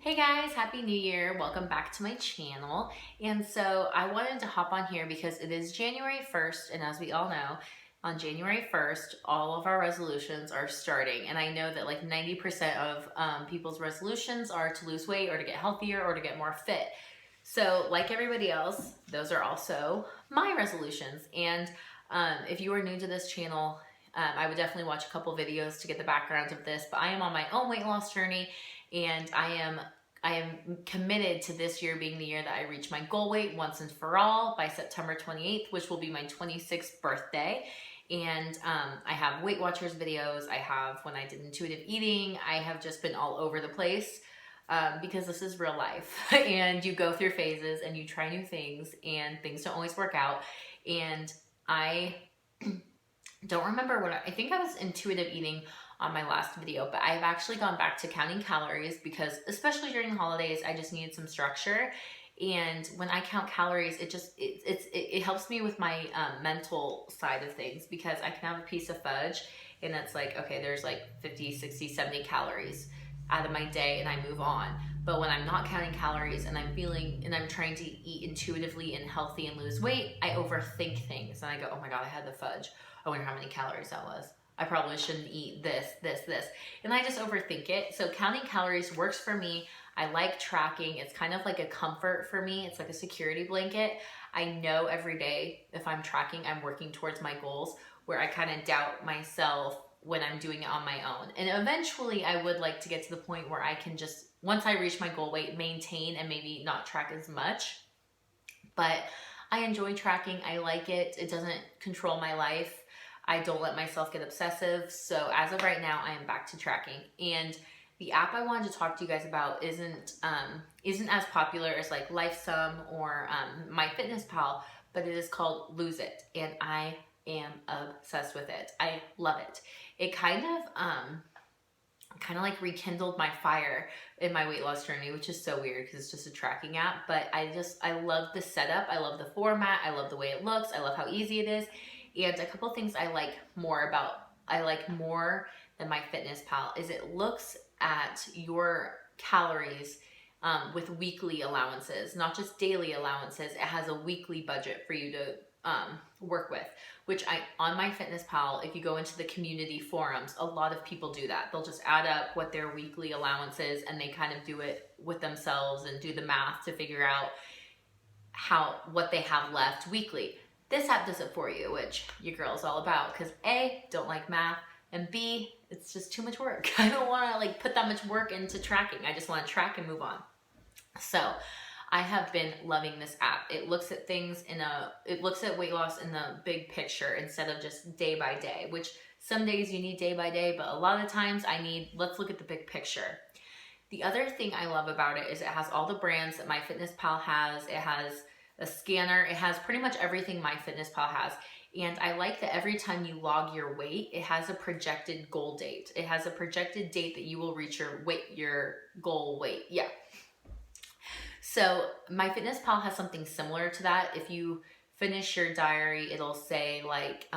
Hey guys, Happy New Year. Welcome back to my channel. And so I wanted to hop on here because it is January 1st, and as we all know, on January 1st, all of our resolutions are starting. And I know that like 90% of people's resolutions are to lose weight or to get healthier or to get more fit. So like everybody else, those are also my resolutions. And if you are new to this channel, I would definitely watch a couple videos to get the background of this, but I am on my own weight loss journey, and I am committed to this year being the year that I reach my goal weight once and for all by September 28th, which will be my 26th birthday. And I have Weight Watchers videos. I have when I did intuitive eating. I have just been all over the place because this is real life and you go through phases and you try new things and things don't always work out. And I don't remember what I think I was intuitive eating on my last video, but I've actually gone back to counting calories because especially during the holidays, I just needed some structure. And when I count calories, it helps me with my mental side of things, because I can have a piece of fudge and it's like, okay, there's like 50, 60, 70 calories out of my day and I move on. But when I'm not counting calories and I'm trying to eat intuitively and healthy and lose weight, I overthink things and I go, oh my God, I had the fudge. I wonder how many calories that was. I probably shouldn't eat this. And I just overthink it. So counting calories works for me. I like tracking. It's kind of like a comfort for me. It's like a security blanket. I know every day if I'm tracking, I'm working towards my goals, where I kind of doubt myself when I'm doing it on my own. And eventually I would like to get to the point where I can just, once I reach my goal weight, maintain and maybe not track as much. But I enjoy tracking. I like it. It doesn't control my life. I don't let myself get obsessive. So as of right now, I am back to tracking. And the app I wanted to talk to you guys about isn't as popular as like LifeSum or MyFitnessPal, but it is called Lose It, and I am obsessed with it. I love it. It kind of like rekindled my fire in my weight loss journey, which is so weird because it's just a tracking app. But I love the setup. I love the format. I love the way it looks. I love how easy it is. And a couple things I like more than MyFitnessPal is it looks at your calories with weekly allowances, not just daily allowances. It has a weekly budget for you to work with, which on MyFitnessPal, if you go into the community forums, a lot of people do that. They'll just add up what their weekly allowance is and they kind of do it with themselves and do the math to figure out what they have left weekly. This app does it for you, which your girl's all about, because A, don't like math, and B, it's just too much work. I don't want to like put that much work into tracking. I just want to track and move on. So I have been loving this app. It looks at things it looks at weight loss in the big picture instead of just day by day, which some days you need day by day, but a lot of times let's look at the big picture. The other thing I love about it is it has all the brands that MyFitnessPal has. It has a scanner. It has pretty much everything MyFitnessPal has. And I like that every time you log your weight, it has a projected goal date. It has a projected date that you will reach your goal weight. Yeah. So MyFitnessPal has something similar to that. If you finish your diary, it'll say like,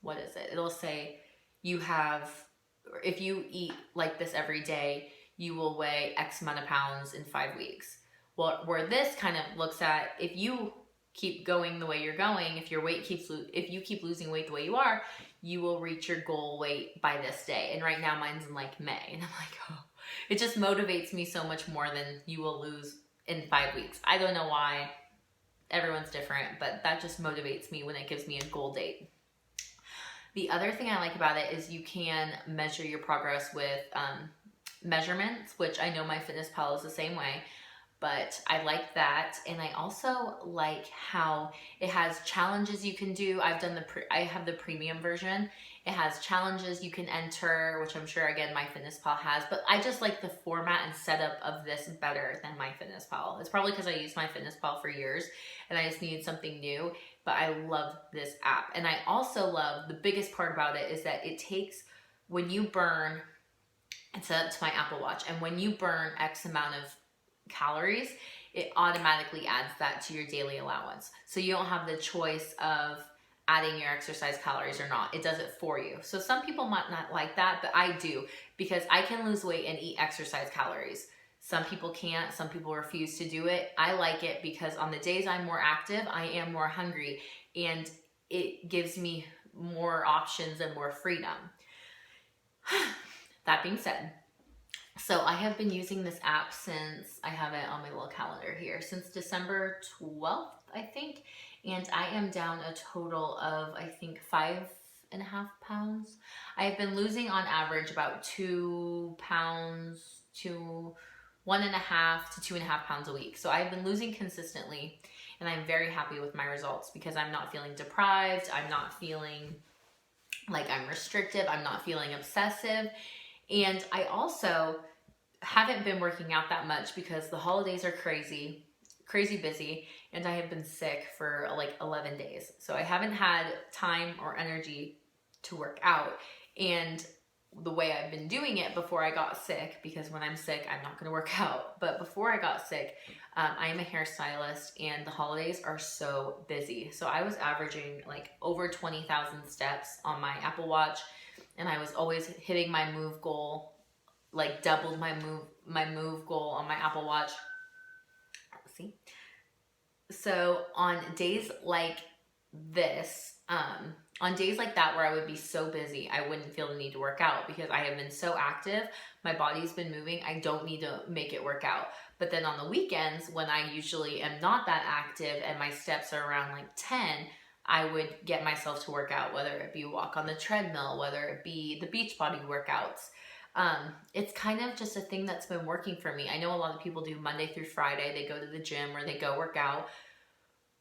what is it? It'll say if you eat like this every day, you will weigh X amount of pounds in 5 weeks. Well, where this kind of looks at, if you keep going the way you're going, if you keep losing weight the way you are, you will reach your goal weight by this day. And right now mine's in like May, and I'm like, oh, it just motivates me so much more than you will lose in 5 weeks. I don't know why. Everyone's different, but that just motivates me when it gives me a goal date. The other thing I like about it is you can measure your progress with measurements, which I know MyFitnessPal is the same way. But I like that, and I also like how it has challenges you can do. I have the premium version. It has challenges you can enter, which I'm sure again MyFitnessPal has. But I just like the format and setup of this better than MyFitnessPal. It's probably because I used MyFitnessPal for years, and I just needed something new. But I love this app, and I also love the biggest part about it is that it takes when you burn. It's set up to my Apple Watch, and when you burn X amount of calories, it automatically adds that to your daily allowance. So you don't have the choice of adding your exercise calories or not. It does it for you. So some people might not like that, but I do, because I can lose weight and eat exercise calories. Some people can't, some people refuse to do it. I like it because on the days I'm more active, I am more hungry, and it gives me more options and more freedom. That being said, so I have been using this app since, I have it on my little calendar here, since December 12th, I think. And I am down a total of, I think, 5.5 pounds. I have been losing on average about 2 pounds to 1.5 to 2.5 pounds a week. So I've been losing consistently, and I'm very happy with my results because I'm not feeling deprived. I'm not feeling like I'm restrictive. I'm not feeling obsessive. And I also haven't been working out that much because the holidays are crazy busy, and I have been sick for like 11 days. So I haven't had time or energy to work out. And the way I've been doing it before I got sick, because when I'm sick, I'm not going to work out. But before I got sick, I am a hairstylist, and the holidays are so busy. So I was averaging like over 20,000 steps on my Apple Watch, and I was always hitting my move goal, like doubled my move goal on my Apple Watch. See? So on days like this, on days like that where I would be so busy, I wouldn't feel the need to work out because I have been so active. My body's been moving. I don't need to make it work out. But then on the weekends, when I usually am not that active and my steps are around like 10, I would get myself to work out, whether it be walk on the treadmill, whether it be the Beachbody workouts. It's kind of just a thing that's been working for me. I know a lot of people do Monday through Friday. They go to the gym or they go work out.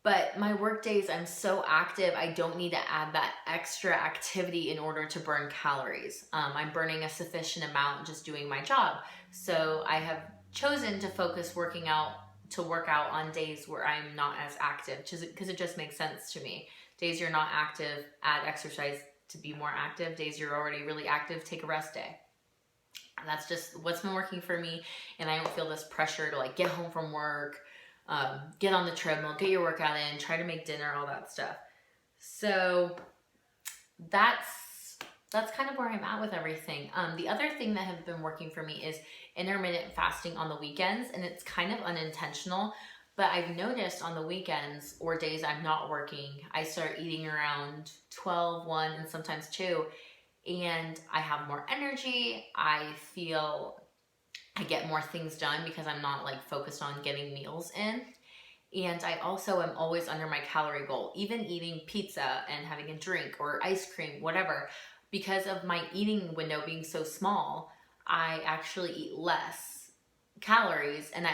But my work days, I'm so active, I don't need to add that extra activity in order to burn calories. I'm burning a sufficient amount just doing my job. So I have chosen to focus work out on days where I'm not as active, because it just makes sense to me. Days you're not active, add exercise to be more active. Days you're already really active, take a rest day. And that's just what's been working for me, and I don't feel this pressure to like get home from work, get on the treadmill, get your workout in, try to make dinner, all that stuff. So that's kind of where I'm at with everything. The other thing that has been working for me is intermittent fasting on the weekends, and it's kind of unintentional, but I've noticed on the weekends or days I'm not working, I start eating around 12, 1, and sometimes 2, and I have more energy. I feel I get more things done because I'm not like focused on getting meals in. And I also am always under my calorie goal, even eating pizza and having a drink or ice cream, whatever. Because of my eating window being so small, I actually eat less calories, and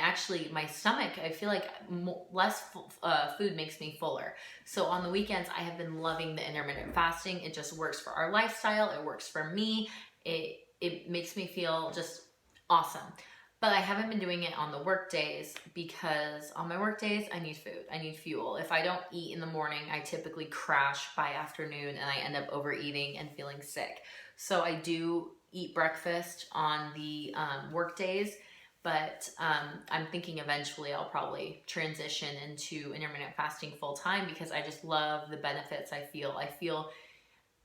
my stomach, I feel like less food makes me fuller. So on the weekends, I have been loving the intermittent fasting. It just works for our lifestyle. It works for me. It makes me feel just awesome. But I haven't been doing it on the work days because on my work days, I need food. I need fuel. If I don't eat in the morning, I typically crash by afternoon and I end up overeating and feeling sick. So I do eat breakfast on the work days, but I'm thinking eventually I'll probably transition into intermittent fasting full time because I just love the benefits I feel.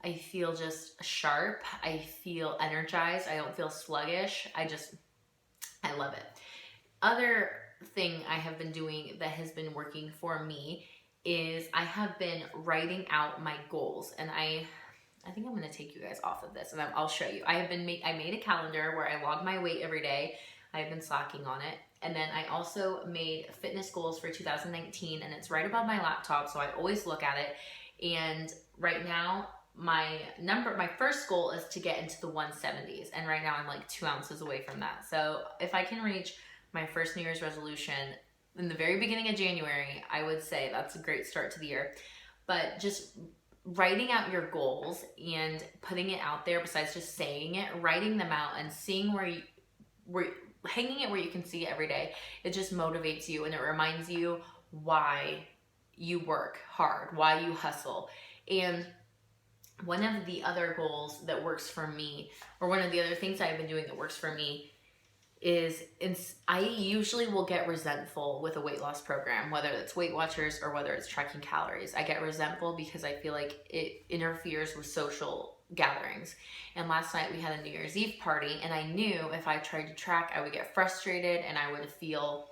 I feel just sharp. I feel energized. I don't feel sluggish. I love it. Other thing I have been doing that has been working for me is I have been writing out my goals, and I think I'm going to take you guys off of this and I'll show you. I made a calendar where I log my weight every day. I've been slacking on it. And then I also made fitness goals for 2019, and it's right above my laptop, so I always look at it. And right now, my first goal is to get into the 170s, and right now I'm like 2 ounces away from that. So if I can reach my first New Year's resolution in the very beginning of January, I would say that's a great start to the year. But just writing out your goals and putting it out there, besides just saying it, writing them out and seeing where hanging it where you can see it every day, it just motivates you, and it reminds you why you work hard, why you hustle. And one of the other goals that works for me, or one of the other things I've been doing that works for me, is I usually will get resentful with a weight loss program, whether it's Weight Watchers or whether it's tracking calories. I get resentful because I feel like it interferes with social gatherings. And last night we had a New Year's Eve party, and I knew if I tried to track, I would get frustrated and I would feel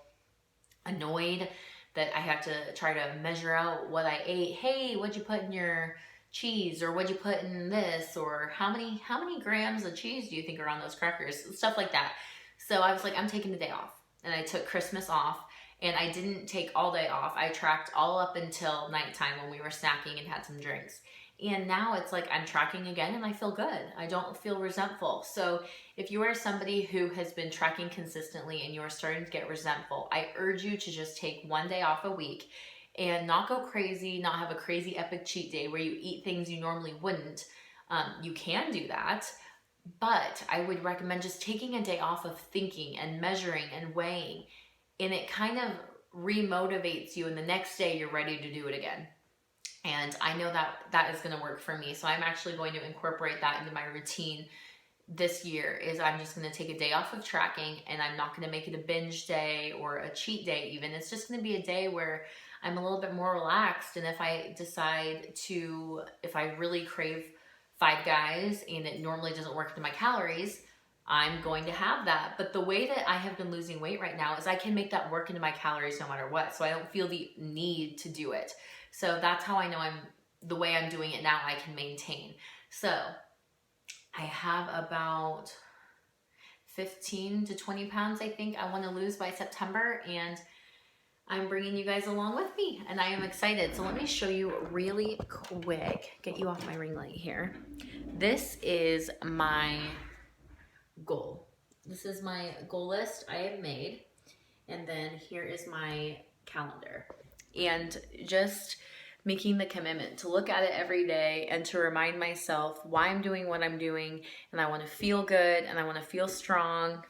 annoyed that I had to try to measure out what I ate. Hey, what'd you put in your cheese, or what'd you put in this, or how many grams of cheese do you think are on those crackers, stuff like that. So I was like, I'm taking the day off, and I took Christmas off, and I didn't take all day off. I tracked all up until nighttime when we were snacking and had some drinks. And now it's like I'm tracking again and I feel good. I don't feel resentful. So if you are somebody who has been tracking consistently and you're starting to get resentful, I urge you to just take one day off a week and not go crazy, not have a crazy epic cheat day where you eat things you normally wouldn't. You can do that, but I would recommend just taking a day off of thinking and measuring and weighing, and it kind of remotivates you, and the next day you're ready to do it again. And I know that that is going to work for me. So I'm actually going to incorporate that into my routine this year. Is I'm just going to take a day off of tracking, and I'm not going to make it a binge day or a cheat day even. It's just going to be a day where I'm a little bit more relaxed. And if I decide to, if I really crave Five Guys and it normally doesn't work into my calories, I'm going to have that. But the way that I have been losing weight right now is I can make that work into my calories no matter what. So I don't feel the need to do it. So that's how I know the way I'm doing it now, I can maintain. So I have about 15 to 20 pounds, I think I want to lose by September, and I'm bringing you guys along with me, and I am excited. So let me show you really quick, get you off my ring light here. This is my goal. This is my goal list I have made, and then here is my calendar. And just making the commitment to look at it every day and to remind myself why I'm doing what I'm doing, and I want to feel good and I want to feel strong.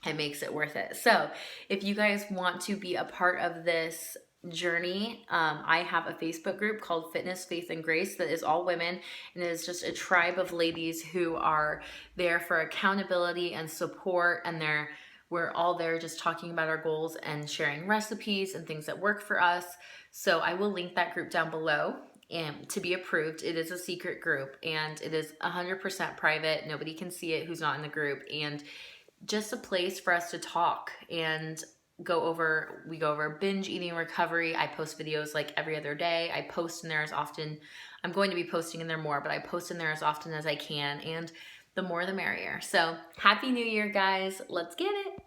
It makes it worth it. So if you guys want to be a part of this journey, I have a Facebook group called Fitness, Faith, and Grace that is all women, and it is just a tribe of ladies who are there for accountability and support, and we're all there just talking about our goals and sharing recipes and things that work for us. So I will link that group down below, and to be approved. It is a secret group, and it is 100% private. Nobody can see it who's not in the group, and just a place for us to talk and we go over binge eating recovery. I post videos like every other day. I post in there as often. I'm going to be posting in there more, but I post in there as often as I can, and the more the merrier. So happy New Year, guys. Let's get it.